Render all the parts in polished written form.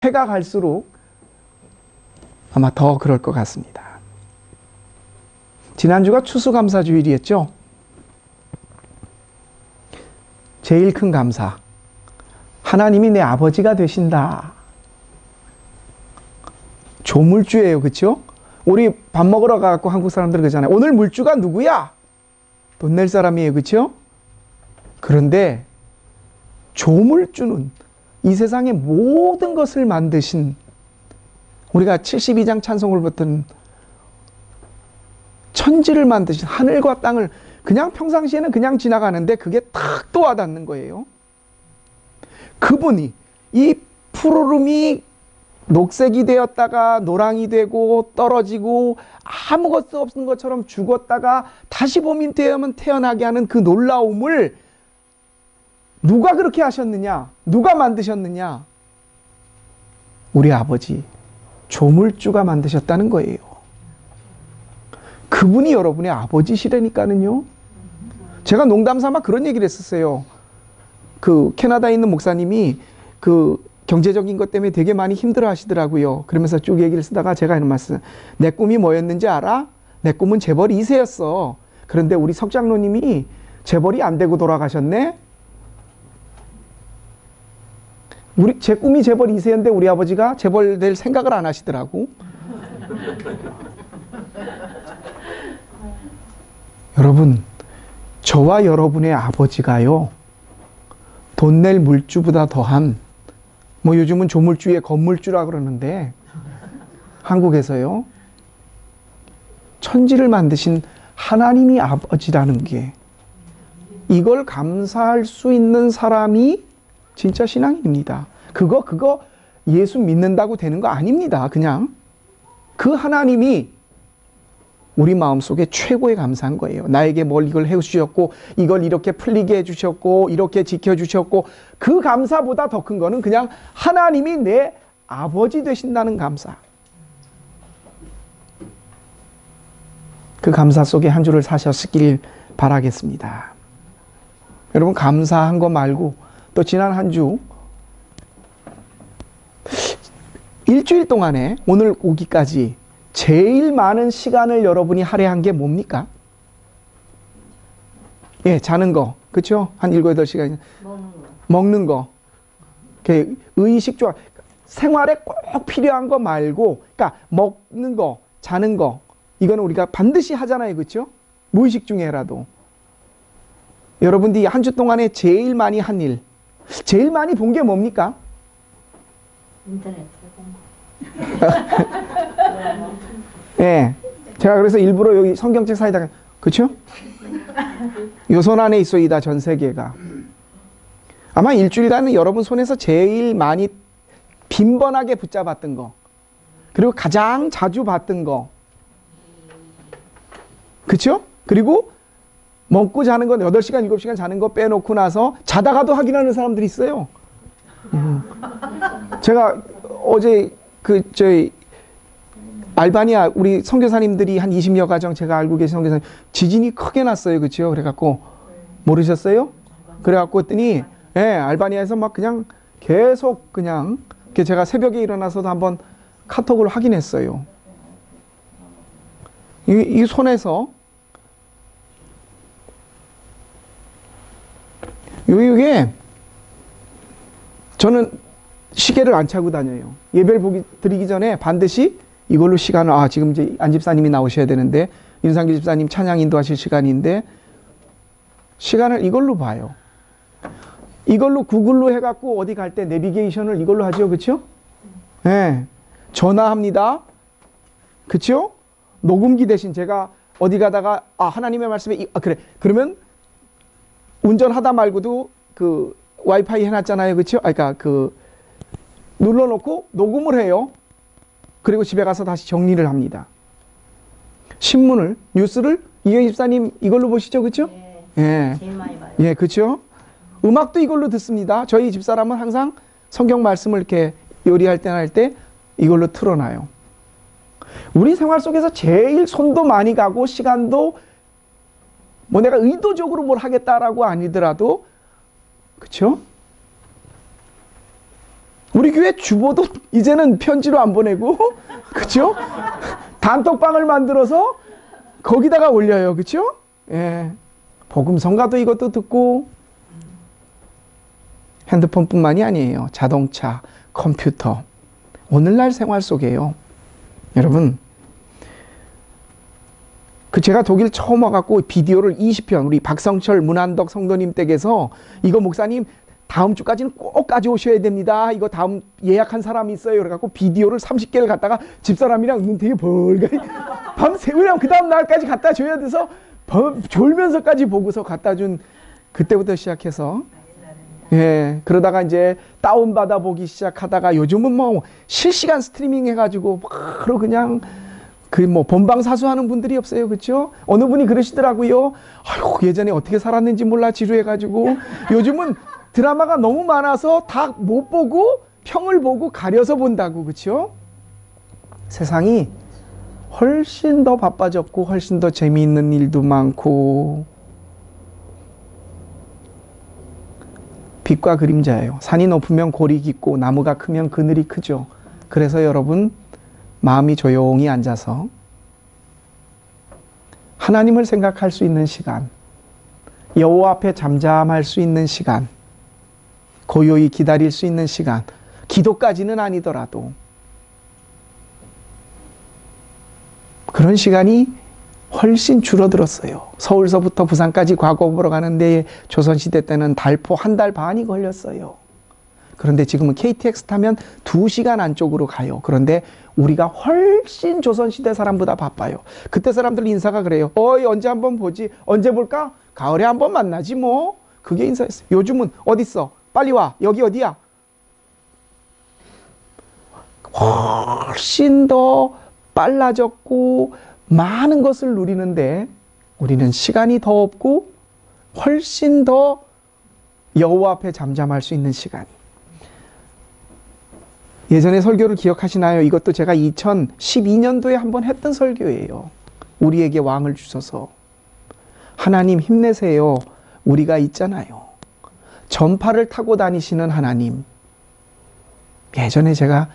해가 갈수록 아마 더 그럴 것 같습니다. 지난주가 추수감사주일이었죠. 제일 큰 감사. 하나님이 내 아버지가 되신다. 조물주예요. 그렇죠? 우리 밥 먹으러 가고 한국 사람들 그러잖아요. 오늘 물주가 누구야? 돈 낼 사람이에요. 그렇죠? 그런데 조물주는 이 세상의 모든 것을 만드신, 우리가 72장 찬송을 봤던 천지를 만드신, 하늘과 땅을 그냥 평상시에는 그냥 지나가는데 그게 탁 또 와닿는 거예요. 그분이 이 푸르름이 녹색이 되었다가 노랑이 되고 떨어지고 아무것도 없는 것처럼 죽었다가 다시 봄이 되면 태어나게 하는 그 놀라움을 누가 그렇게 하셨느냐? 누가 만드셨느냐? 우리 아버지 조물주가 만드셨다는 거예요. 그분이 여러분의 아버지시라니까는요. 제가 농담 삼아 그런 얘기를 했었어요. 그 캐나다에 있는 목사님이 그 경제적인 것 때문에 되게 많이 힘들어 하시더라고요. 그러면서 쭉 얘기를 쓰다가 제가 이런 말씀, 내 꿈이 뭐였는지 알아? 내 꿈은 재벌 2세였어. 그런데 우리 석장로님이 재벌이 안 되고 돌아가셨네? 제 꿈이 재벌 2세였는데 우리 아버지가 재벌 될 생각을 안 하시더라고. 여러분, 저와 여러분의 아버지가요, 돈 낼 물주보다 더한, 뭐 요즘은 조물주의 건물주라 그러는데 한국에서요, 천지를 만드신 하나님이 아버지라는 게, 이걸 감사할 수 있는 사람이 진짜 신앙입니다. 그거 예수 믿는다고 되는 거 아닙니다. 그냥 그 하나님이 우리 마음속에 최고의 감사한 거예요. 나에게 뭘 이걸 해주셨고, 이걸 이렇게 풀리게 해주셨고, 이렇게 지켜주셨고, 그 감사보다 더 큰 거는 그냥 하나님이 내 아버지 되신다는 감사. 그 감사 속에 한 주를 사셨길 바라겠습니다. 여러분, 감사한 거 말고 또 지난 한 주 일주일 동안에 오늘 오기까지 제일 많은 시간을 여러분이 할애한 게 뭡니까? 예, 자는 거. 그렇죠? 한 7, 8시간. 먹는 거. 의식 좋아. 생활에 꼭 필요한 거 말고, 그러니까 먹는 거, 자는 거. 이거는 우리가 반드시 하잖아요. 그렇죠? 무의식 중에라도. 여러분들이 한 주 동안에 제일 많이 한 일, 제일 많이 본 게 뭡니까? 인터넷. 예. 제가 그래서 일부러 여기 성경책 사이다가, 그쵸? 요 손 안에 있어이다, 전 세계가. 아마 일주일간은 여러분 손에서 제일 많이 빈번하게 붙잡았던 거, 그리고 가장 자주 봤던 거, 그쵸? 그리고 먹고 자는 건 8시간, 7시간 자는 거 빼놓고 나서 자다가도 확인하는 사람들이 있어요. 제가 어제 알바니아 우리 선교사님들이 한 20여 가정 제가 알고 계신 선교사님 지진이 크게 났어요. 그렇죠? 그래갖고 모르셨어요? 그래갖고 했더니 예, 알바니아에서 막 그냥 계속 그냥 제가 새벽에 일어나서도 한번 카톡을 확인했어요. 이 손에서 이게 저는 시계를 안 차고 다녀요. 예배를 드리기 전에 반드시 이걸로 시간을, 지금 이제 안 집사님이 나오셔야 되는데, 윤상길 집사님 찬양 인도하실 시간인데, 시간을 이걸로 봐요. 이걸로 구글로 해갖고 어디 갈 때 내비게이션을 이걸로 하죠. 그쵸? 예. 네. 전화합니다. 그쵸? 녹음기 대신 제가 어디 가다가, 하나님의 말씀에, 그래. 그러면 운전하다 말고도 그 와이파이 해놨잖아요. 그쵸? 그러니까 눌러놓고 녹음을 해요. 그리고 집에 가서 다시 정리를 합니다. 신문을, 뉴스를 이경희 집사님 이걸로 보시죠. 그쵸? 예. 제일 많이 봐요. 예, 그쵸? 음악도 이걸로 듣습니다. 저희 집사람은 항상 성경 말씀을 이렇게 요리할 때 할 때 이걸로 틀어놔요. 우리 생활 속에서 제일 손도 많이 가고 시간도 뭐 내가 의도적으로 뭘 하겠다라고 아니더라도, 그쵸? 우리 교회 주보도 이제는 편지로 안 보내고, 그쵸? 단톡방을 만들어서 거기다가 올려요. 그쵸? 예. 복음 성가도 이것도 듣고, 핸드폰뿐만이 아니에요. 자동차, 컴퓨터. 오늘날 생활 속에요. 여러분, 제가 독일 처음 와갖고 비디오를 20편, 우리 박성철, 문한덕 성도님 댁에서 이거 목사님 다음 주까지는 꼭 가져오셔야 됩니다. 이거 다음 예약한 사람이 있어요. 그래갖고 비디오를 30개를 갖다가 집사람이랑 눈 되게 벌겋게 밤새, 왜냐면 그 다음 날까지 갖다 줘야 돼서 졸면서까지 보고서 갖다 준 그때부터 시작해서 예, 그러다가 이제 다운받아 보기 시작하다가 요즘은 뭐 실시간 스트리밍 해가지고 바로 그냥 본방사수 하는 분들이 없어요. 그렇죠? 어느 분이 그러시더라고요. 아유, 예전에 어떻게 살았는지 몰라 지루해가지고 요즘은 드라마가 너무 많아서 다 못 보고 평을 보고 가려서 본다고. 그렇죠? 세상이 훨씬 더 바빠졌고 훨씬 더 재미있는 일도 많고 빛과 그림자예요. 산이 높으면 골이 깊고 나무가 크면 그늘이 크죠. 그래서 여러분 마음이 조용히 앉아서 하나님을 생각할 수 있는 시간, 여호와 앞에 잠잠할 수 있는 시간, 고요히 기다릴 수 있는 시간, 기도까지는 아니더라도 그런 시간이 훨씬 줄어들었어요. 서울서부터 부산까지 과거 보러 가는데 조선시대 때는 달포 1달 반이 걸렸어요. 그런데 지금은 KTX 타면 2시간 안쪽으로 가요. 그런데 우리가 훨씬 조선시대 사람보다 바빠요. 그때 사람들 인사가 그래요. 어이, 언제 한번 보지? 언제 볼까? 가을에 한번 만나지 뭐. 그게 인사였어요. 요즘은 어딨어? 빨리 와. 여기 어디야? 훨씬 더 빨라졌고 많은 것을 누리는데 우리는 시간이 더 없고 훨씬 더 여호와 앞에 잠잠할 수 있는 시간이. 예전에 설교를 기억하시나요? 이것도 제가 2012년도에 한번 했던 설교예요. 우리에게 왕을 주셔서 하나님 힘내세요. 우리가 있잖아요. 전파를 타고 다니시는 하나님. 예전에 제가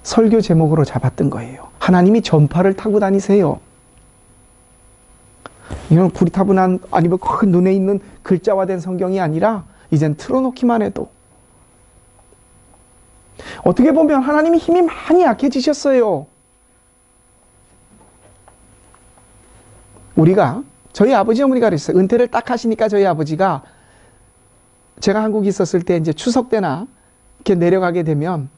설교 제목으로 잡았던 거예요. 하나님이 전파를 타고 다니세요. 이런 구리타분한 아니면 큰 눈에 있는 글자화된 성경이 아니라 이젠 틀어놓기만 해도 어떻게 보면 하나님이 힘이 많이 약해지셨어요. 우리가 저희 아버지 어머니가 그랬어요. 은퇴를 딱 하시니까 저희 아버지가 제가 한국에 있었을 때 이제 추석 때나 이렇게 내려가게 되면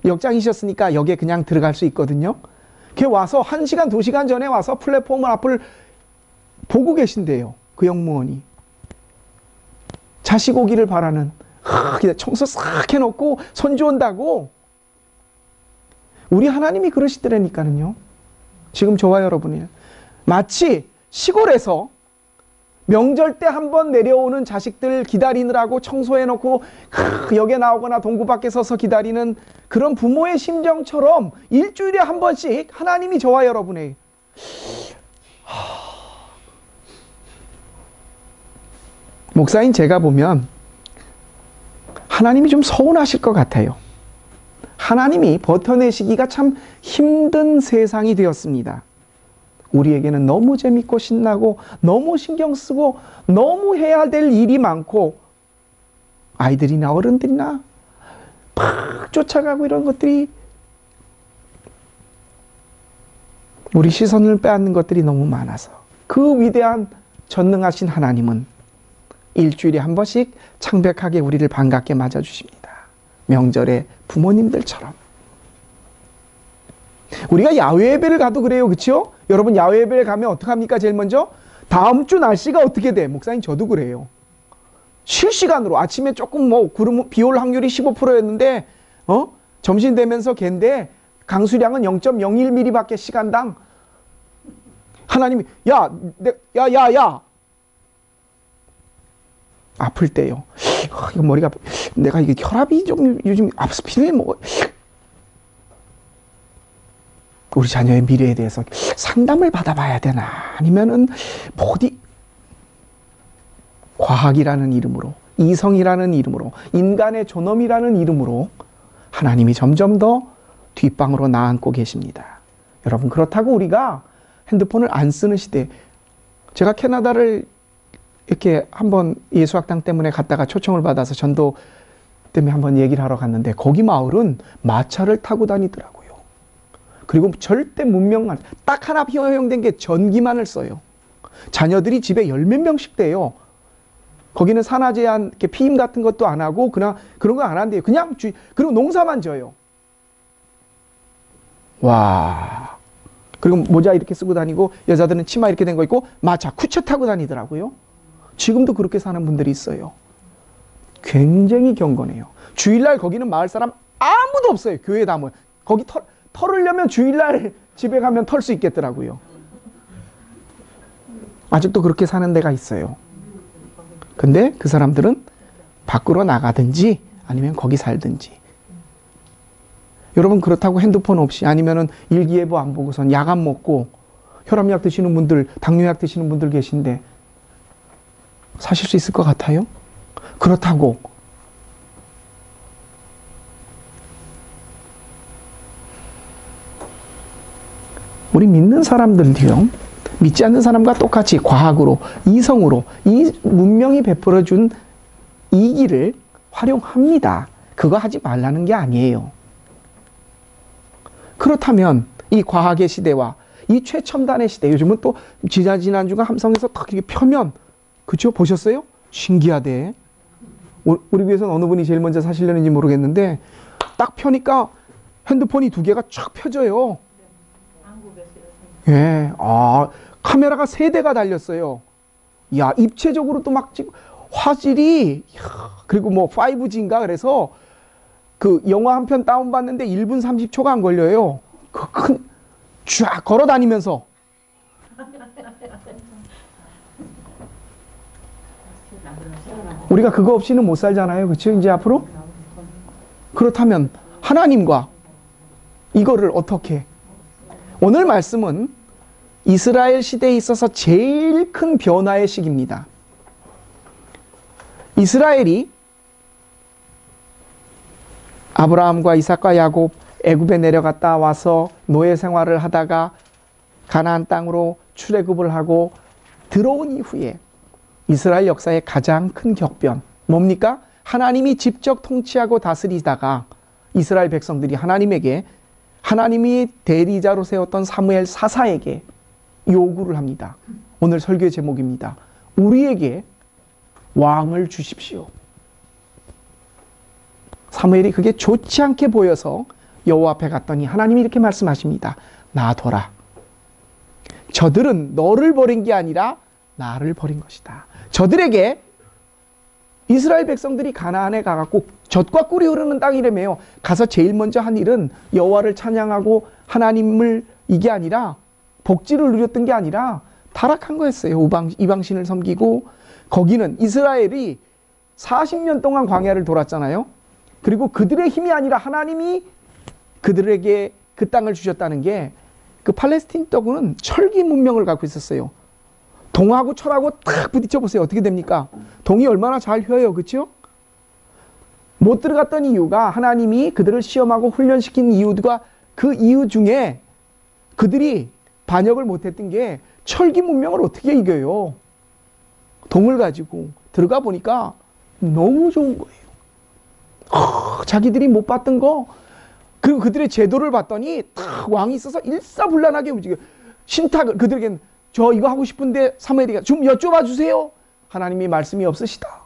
역장이셨으니까 역에 그냥 들어갈 수 있거든요. 걔 와서 1시간, 2시간 전에 와서 플랫폼 앞을 보고 계신대요. 그 영무원이. 자식 오기를 바라는. 청소 싹 해놓고 손주 온다고. 우리 하나님이 그러시더라니까는요. 지금 저와 여러분이 마치 시골에서 명절 때 한번 내려오는 자식들 기다리느라고 청소해놓고 역에 나오거나 동구 밖에 서서 기다리는 그런 부모의 심정처럼 일주일에 한 번씩 하나님이 저와 여러분의 목사인 제가 보면 하나님이 좀 서운하실 것 같아요. 하나님이 버텨내시기가 참 힘든 세상이 되었습니다. 우리에게는 너무 재밌고 신나고 너무 신경 쓰고 너무 해야 될 일이 많고 아이들이나 어른들이나 막 쫓아가고 이런 것들이 우리 시선을 빼앗는 것들이 너무 많아서 그 위대한 전능하신 하나님은 일주일에 한 번씩 창백하게 우리를 반갑게 맞아주십니다. 명절에 부모님들처럼. 우리가 야외 예배를 가도 그래요. 그렇죠? 여러분 야외 예배를 가면 어떡합니까? 제일 먼저 다음 주 날씨가 어떻게 돼? 목사님 저도 그래요. 실시간으로 아침에 조금 비 올 확률이 15%였는데 점심 되면서 갠데 강수량은 0.01mm 밖에 시간당. 하나님이 야 아플 때요. 이거 머리가 내가 이게 혈압이 좀 요즘 아스피린 먹어. 우리 자녀의 미래에 대해서 상담을 받아봐야 되나? 아니면은 어디 과학이라는 이름으로 이성이라는 이름으로, 인간의 존엄이라는 이름으로 하나님이 점점 더 뒷방으로 나앉고 계십니다. 여러분, 그렇다고 우리가 핸드폰을 안 쓰는 시대, 제가 캐나다를 이렇게 한번 예수학당 때문에 갔다가 초청을 받아서 전도 때문에 한번 얘기를 하러 갔는데, 거기 마을은 마차를 타고 다니더라고요. 그리고 절대 문명만, 딱 하나 허용된 게 전기만을 써요. 자녀들이 집에 10몇 명씩 돼요. 거기는 산화 제한, 이렇게 피임 같은 것도 안 하고, 그냥 그런 거 안 한대요. 그냥 그리고 농사만 져요. 와. 그리고 모자 이렇게 쓰고 다니고, 여자들은 치마 이렇게 된 거 있고, 마차, 쿠처 타고 다니더라고요. 지금도 그렇게 사는 분들이 있어요. 굉장히 경건해요. 주일날 거기는 마을 사람 아무도 없어요. 교회 담은. 거기 털으려면 주일날 집에 가면 털 수 있겠더라고요. 아직도 그렇게 사는 데가 있어요. 근데 그 사람들은 밖으로 나가든지 아니면 거기 살든지. 여러분, 그렇다고 핸드폰 없이 아니면은 일기예보 안 보고선 약안 먹고 혈압약 드시는 분들, 당뇨약 드시는 분들 계신데 사실 수 있을 것 같아요? 그렇다고 우리 믿는 사람들도요, 믿지 않는 사람과 똑같이 과학으로, 이성으로 이 문명이 베풀어준 이 길을 활용합니다. 그거 하지 말라는 게 아니에요. 그렇다면 이 과학의 시대와 이 최첨단의 시대, 요즘은 또 지난주가 함성에서 딱 이렇게 펴면, 그쵸? 보셨어요? 신기하대. 우리 교회에서는 어느 분이 제일 먼저 사시려는지 모르겠는데, 딱 펴니까 핸드폰이 2개가 쫙 펴져요. 예, 카메라가 3대가 달렸어요. 야, 입체적으로 또 막 찍고, 화질이, 그리고 뭐 5G인가 그래서 그 영화 한 편 다운받는데 1분 30초가 안 걸려요. 쫙 걸어 다니면서. 우리가 그거 없이는 못 살잖아요. 그렇죠? 이제 앞으로? 그렇다면 하나님과 이거를 어떻게? 오늘 말씀은 이스라엘 시대에 있어서 제일 큰 변화의 시기입니다. 이스라엘이 아브라함과 이삭과 야곱 애굽에 내려갔다 와서 노예 생활을 하다가 가나안 땅으로 출애굽을 하고 들어온 이후에 이스라엘 역사의 가장 큰 격변, 뭡니까? 하나님이 직접 통치하고 다스리다가 이스라엘 백성들이 하나님이 대리자로 세웠던 사무엘 사사에게 요구를 합니다. 오늘 설교의 제목입니다. 우리에게 왕을 주십시오. 사무엘이 그게 좋지 않게 보여서 여호와 앞에 갔더니 하나님이 이렇게 말씀하십니다. 놔둬라. 저들은 너를 버린 게 아니라 나를 버린 것이다. 저들에게 이스라엘 백성들이 가나안에 가갖고 젖과 꿀이 흐르는 땅이라며요. 가서 제일 먼저 한 일은 여호와를 찬양하고 하나님을, 이게 아니라 복지를 누렸던 게 아니라 타락한 거였어요. 이방신을 섬기고, 거기는 이스라엘이 40년 동안 광야를 돌았잖아요. 그리고 그들의 힘이 아니라 하나님이 그들에게 그 땅을 주셨다는 게, 그 팔레스틴 떡은 철기 문명을 갖고 있었어요. 동하고 철하고 탁 부딪혀 보세요. 어떻게 됩니까? 동이 얼마나 잘 휘어요. 그렇죠? 못 들어갔던 이유가 하나님이 그들을 시험하고 훈련시킨 이유가, 그 이유 중에 그들이 반역을 못했던 게 철기 문명을 어떻게 이겨요? 동을 가지고 들어가 보니까 너무 좋은 거예요. 자기들이 못 봤던 거, 그리고 그들의 제도를 봤더니 딱 왕이 있어서 일사불란하게 움직여요. 신탁을, 그들에겐 저 이거 하고 싶은데 사무엘이가 좀 여쭤봐 주세요. 하나님이 말씀이 없으시다.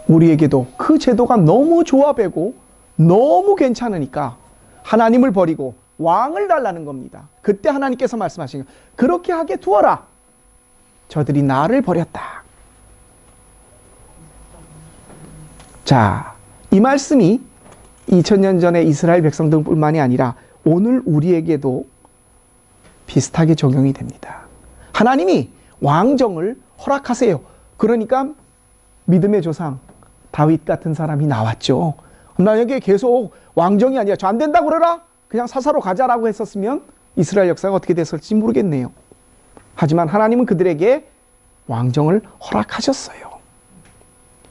우리에게도 그 제도가 너무 좋아 보이고 너무 괜찮으니까 하나님을 버리고 왕을 달라는 겁니다. 그때 하나님께서 말씀하신 거예요. 그렇게 하게 두어라. 저들이 나를 버렸다. 자, 이 말씀이 2000년 전에 이스라엘 백성들뿐만이 아니라 오늘 우리에게도 비슷하게 적용이 됩니다. 하나님이 왕정을 허락하세요. 그러니까 믿음의 조상 다윗 같은 사람이 나왔죠. 만약에 계속 왕정이 아니라 저 안 된다고 그러라, 그냥 사사로 가자라고 했었으면 이스라엘 역사가 어떻게 됐을지 모르겠네요. 하지만 하나님은 그들에게 왕정을 허락하셨어요.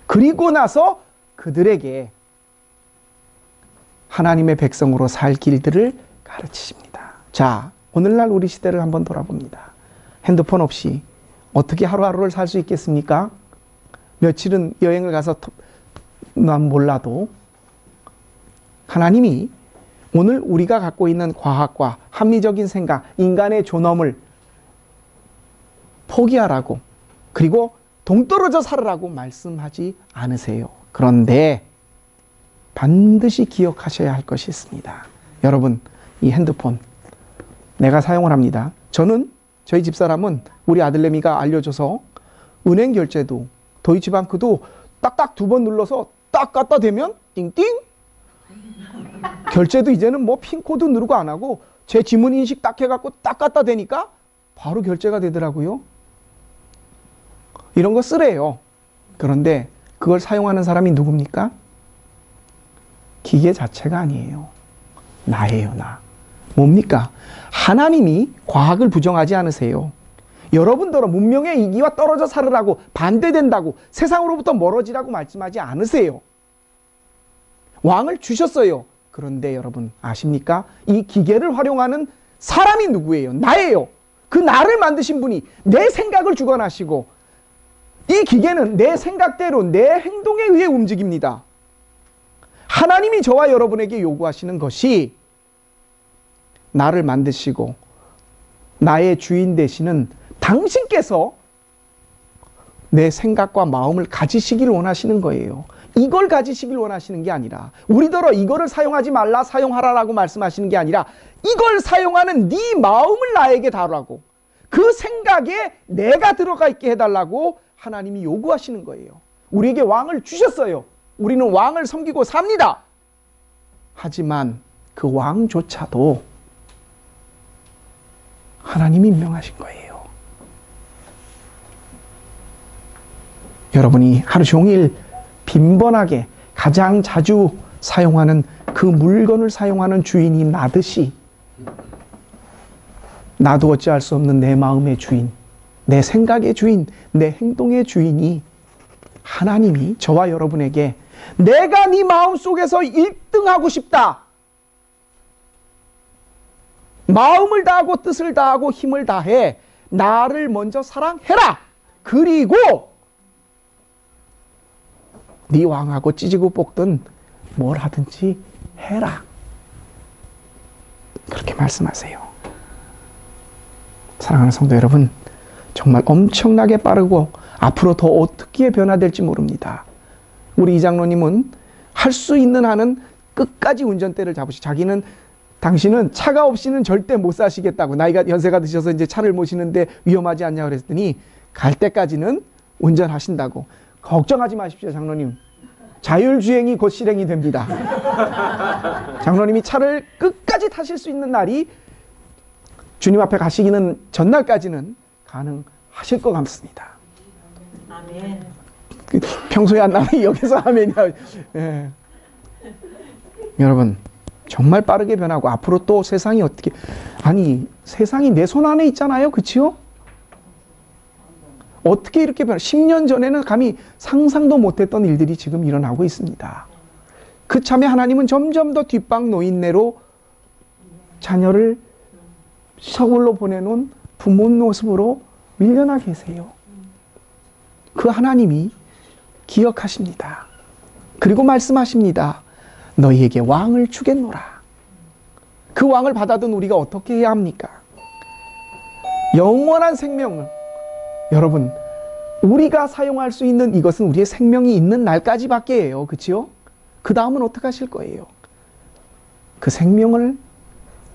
그리고 나서 그들에게 하나님의 백성으로 살 길들을 가르치십니다. 자, 오늘날 우리 시대를 한번 돌아봅니다. 핸드폰 없이 어떻게 하루하루를 살 수 있겠습니까? 며칠은 여행을 가서 난 몰라도 하나님이 오늘 우리가 갖고 있는 과학과 합리적인 생각, 인간의 존엄을 포기하라고, 그리고 동떨어져 살으라고 말씀하지 않으세요. 그런데 반드시 기억하셔야 할 것이 있습니다. 여러분, 이 핸드폰 내가 사용을 합니다. 저희 집사람은 우리 아들내미가 알려줘서 은행 결제도 도이치방크도 딱딱 2번 눌러서 딱 갖다 대면 띵띵, 결제도 이제는 뭐 핀코드 누르고 안 하고 제 지문 인식 딱 해갖고 딱 갖다 대니까 바로 결제가 되더라고요. 이런 거 쓰래요. 그런데 그걸 사용하는 사람이 누굽니까? 기계 자체가 아니에요. 나예요, 나. 뭡니까? 하나님이 과학을 부정하지 않으세요. 여러분들은 문명의 이기와 떨어져 살으라고, 반대된다고, 세상으로부터 멀어지라고 말씀하지 않으세요. 왕을 주셨어요. 그런데 여러분 아십니까? 이 기계를 활용하는 사람이 누구예요? 나예요. 그 나를 만드신 분이 내 생각을 주관하시고, 이 기계는 내 생각대로 내 행동에 의해 움직입니다. 하나님이 저와 여러분에게 요구하시는 것이 나를 만드시고 나의 주인 되시는 당신께서 내 생각과 마음을 가지시기를 원하시는 거예요. 이걸 가지시길 원하시는 게 아니라, 우리더러 이거를 사용하지 말라, 사용하라라고 말씀하시는 게 아니라, 이걸 사용하는 네 마음을 나에게 다루라고, 그 생각에 내가 들어가 있게 해달라고 하나님이 요구하시는 거예요. 우리에게 왕을 주셨어요. 우리는 왕을 섬기고 삽니다. 하지만 그 왕조차도 하나님이 임명하신 거예요. 여러분이 하루 종일 빈번하게 가장 자주 사용하는 그 물건을 사용하는 주인이 나듯이, 나도 어찌할 수 없는 내 마음의 주인, 내 생각의 주인, 내 행동의 주인이 하나님이 저와 여러분에게 내가 네 마음속에서 1등하고 싶다, 마음을 다하고 뜻을 다하고 힘을 다해 나를 먼저 사랑해라, 그리고 네 왕하고 찌지고 볶든 뭘 하든지 해라, 그렇게 말씀하세요. 사랑하는 성도 여러분, 정말 엄청나게 빠르고 앞으로 더 어떻게 변화될지 모릅니다. 우리 이장로님은 할 수 있는 한은 끝까지 운전대를 잡으시고, 당신은 차가 없이는 절대 못 사시겠다고, 연세가 드셔서 이제 차를 모시는데 위험하지 않냐 그랬더니 갈 때까지는 운전하신다고. 걱정하지 마십시오, 장로님. 자율주행이 곧 실행이 됩니다. 장로님이 차를 끝까지 타실 수 있는 날이 주님 앞에 가시기는 전날까지는 가능하실 것 같습니다. 아멘. 평소에 안 나오니 여기서 아멘이야. 예. 여러분, 정말 빠르게 변하고 앞으로 또 세상이 세상이 내 손 안에 있잖아요. 그치요? 어떻게 이렇게 10년 전에는 감히 상상도 못했던 일들이 지금 일어나고 있습니다. 그 참에 하나님은 점점 더 뒷방 노인네로 자녀를 서울로 보내놓은 부모 모습으로 밀려나 계세요. 그 하나님이 기억하십니다. 그리고 말씀하십니다. 너희에게 왕을 주겠노라. 그 왕을 받아든 우리가 어떻게 해야 합니까? 영원한 생명을, 여러분, 우리가 사용할 수 있는 이것은 우리의 생명이 있는 날까지밖에예요. 그치요? 그 다음은 어떻게 하실 거예요? 그 생명을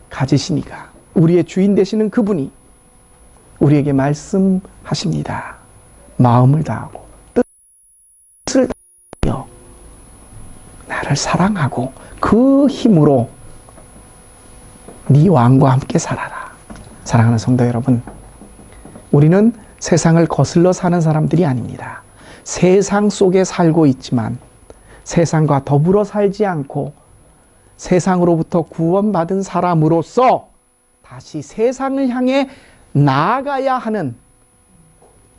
가지시니까 우리의 주인 되시는 그분이 우리에게 말씀하십니다. 마음을 다하고 뜻을 다하여 나를 사랑하고 그 힘으로 네 왕과 함께 살아라. 사랑하는 성도 여러분, 우리는 세상을 거슬러 사는 사람들이 아닙니다. 세상 속에 살고 있지만 세상과 더불어 살지 않고 세상으로부터 구원받은 사람으로서 다시 세상을 향해 나아가야 하는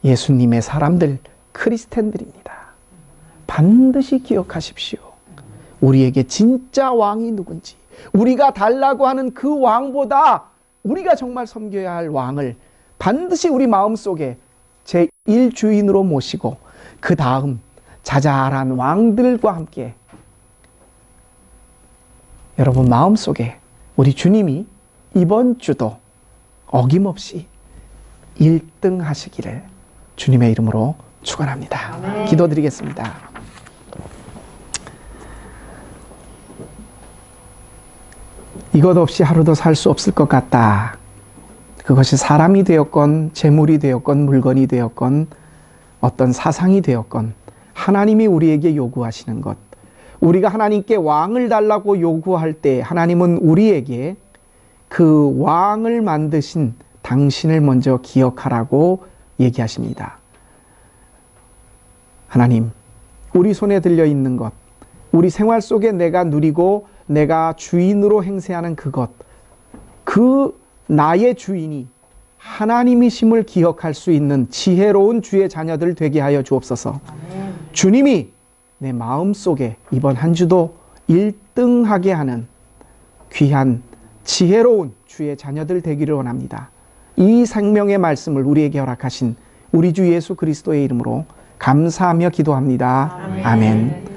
예수님의 사람들, 크리스찬들입니다. 반드시 기억하십시오. 우리에게 진짜 왕이 누군지, 우리가 달라고 하는 그 왕보다 우리가 정말 섬겨야 할 왕을 반드시 우리 마음속에 제1주인으로 모시고 그 다음 자잘한 왕들과 함께 여러분 마음속에 우리 주님이 이번 주도 어김없이 1등 하시기를 주님의 이름으로 축원합니다. 기도드리겠습니다. 이것 없이 하루도 살 수 없을 것 같다. 그것이 사람이 되었건 재물이 되었건 물건이 되었건 어떤 사상이 되었건 하나님이 우리에게 요구하시는 것, 우리가 하나님께 왕을 달라고 요구할 때 하나님은 우리에게 그 왕을 만드신 당신을 먼저 기억하라고 얘기하십니다. 하나님, 우리 손에 들려 있는 것, 우리 생활 속에 내가 누리고 내가 주인으로 행세하는 그것, 그 나의 주인이 하나님이심을 기억할 수 있는 지혜로운 주의 자녀들 되게 하여 주옵소서. 주님이 내 마음속에 이번 한 주도 1등하게 하는 귀한 지혜로운 주의 자녀들 되기를 원합니다. 이 생명의 말씀을 우리에게 허락하신 우리 주 예수 그리스도의 이름으로 감사하며 기도합니다. 아멘.